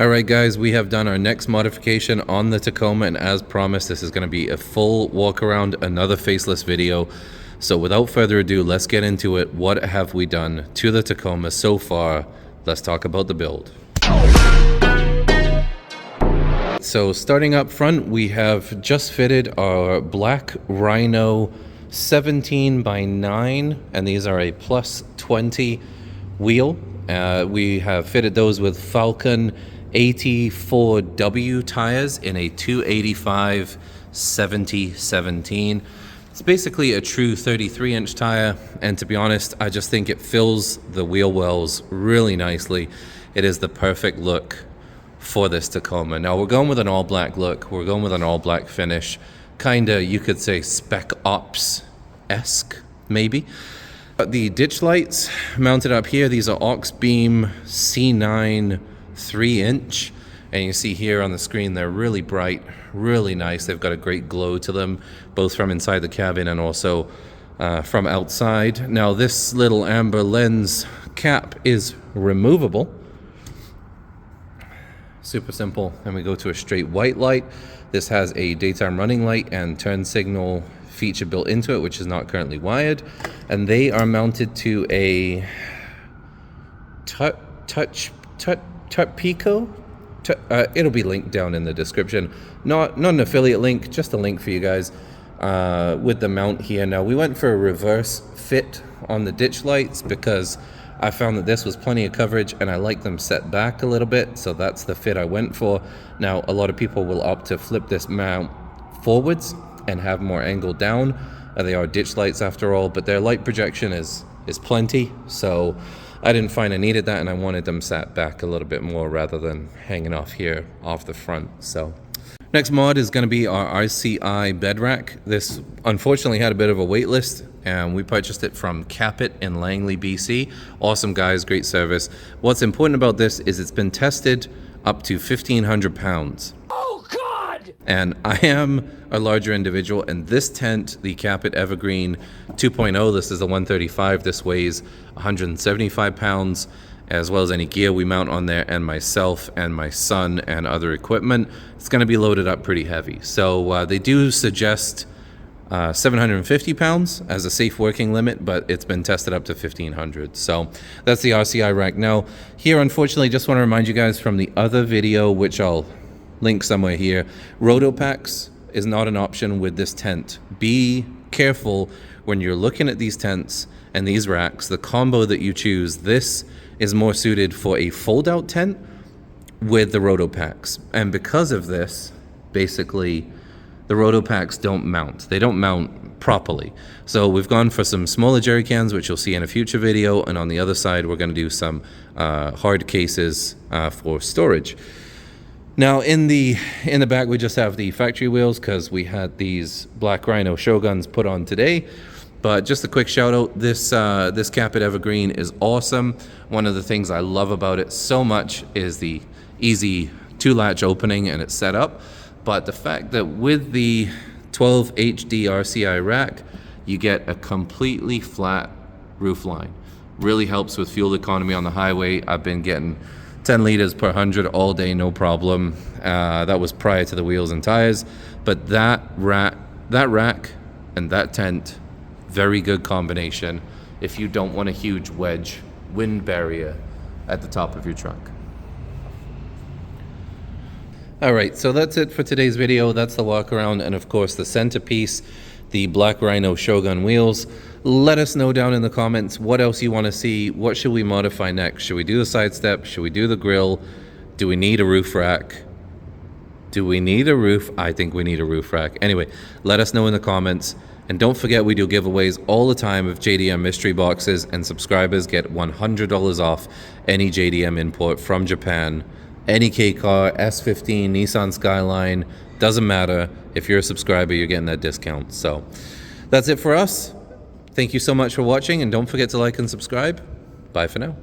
Alright guys, we have done our next modification on the Tacoma, and as promised, this is going to be a full walk around, another faceless video. So without further ado, let's get into it. What have we done to the Tacoma so far? Let's talk about the build. So starting up front, we have just fitted our black Rhino 17x9, and these are a plus 20 wheel. We have fitted those with Falken AT4W tires in a 285/70/17. It's basically a true 33-inch tire, and to be honest, I just think it fills the wheel wells really nicely. It is the perfect look for this Tacoma. Now we're going with an all-black look. We're going with an all-black finish. Kinda, you could say, Spec Ops-esque, maybe. The ditch lights mounted up here, these are Auxbeam C9 3-inch, and you see here on the screen they're really bright, really nice. They've got a great glow to them, both from inside the cabin and also from outside. Now this little amber lens cap is removable. Super simple. And we go to a straight white light. This has a daytime running light and turn signal feature built into it, which is not currently wired, and they are mounted to a Techpicco. It'll be linked down in the description. Not an affiliate link, just a link for you guys with the mount here. Now we went for a reverse fit on the ditch lights because I found that this was plenty of coverage and I like them set back a little bit, so that's the fit I went for. Now a lot of people will opt to flip this mount forwards and have more angle down. They are ditch lights after all, but their light projection is plenty, so I didn't find I needed that, and I wanted them sat back a little bit more rather than hanging off here off the front. So next mod is going to be our RCI bedrack. This unfortunately had a bit of a wait list, and we purchased it from Capit in Langley, BC. Awesome guys, great service. What's important about this is it's been tested up to 1,500 pounds. And I am a larger individual, and this tent, the Capit Evergreen 2.0, this is a 135, this weighs 175 pounds, as well as any gear we mount on there, and myself and my son and other equipment. It's going to be loaded up pretty heavy. So they do suggest 750 pounds as a safe working limit, but it's been tested up to 1,500. So that's the RCI rack. Now here, unfortunately, just want to remind you guys from the other video, which I'll link somewhere here, Rotopax is not an option with this tent. Be careful when you're looking at these tents and these racks, the combo that you choose. This is more suited for a fold-out tent with the Rotopax, and because of this, basically the Rotopax don't mount. They don't mount properly. So we've gone for some smaller jerry cans, which you'll see in a future video, and on the other side we're going to do some hard cases for storage. Now in the back we just have the factory wheels because we had these black Rhino Shoguns put on today. But just a quick shout out, this Capit Evergreen is awesome. One of the things I love about it so much is the easy 2-latch opening and it's set up. But the fact that with the 12 HD RCI rack, you get a completely flat roof line. Really helps with fuel economy on the highway. I've been getting 10 liters per 100 all day, no problem. That was prior to the wheels and tires. But that rack and that tent, very good combination if you don't want a huge wedge wind barrier at the top of your truck. Alright, so that's it for today's video. That's the walk around, and of course the centerpiece, the black Rhino Shogun wheels. Let us know down in the comments what else you want to see. What should we modify next? Should we do the side step? Should we do the grill? Do we need a roof rack? Do we need a roof? I think we need a roof rack. Anyway, let us know in the comments. And don't forget, we do giveaways all the time of JDM mystery boxes, and subscribers get $100 off any JDM import from Japan. Any K car, S15, Nissan Skyline, doesn't matter. If you're a subscriber, you're getting that discount. So that's it for us. Thank you so much for watching, and don't forget to like and subscribe. Bye for now.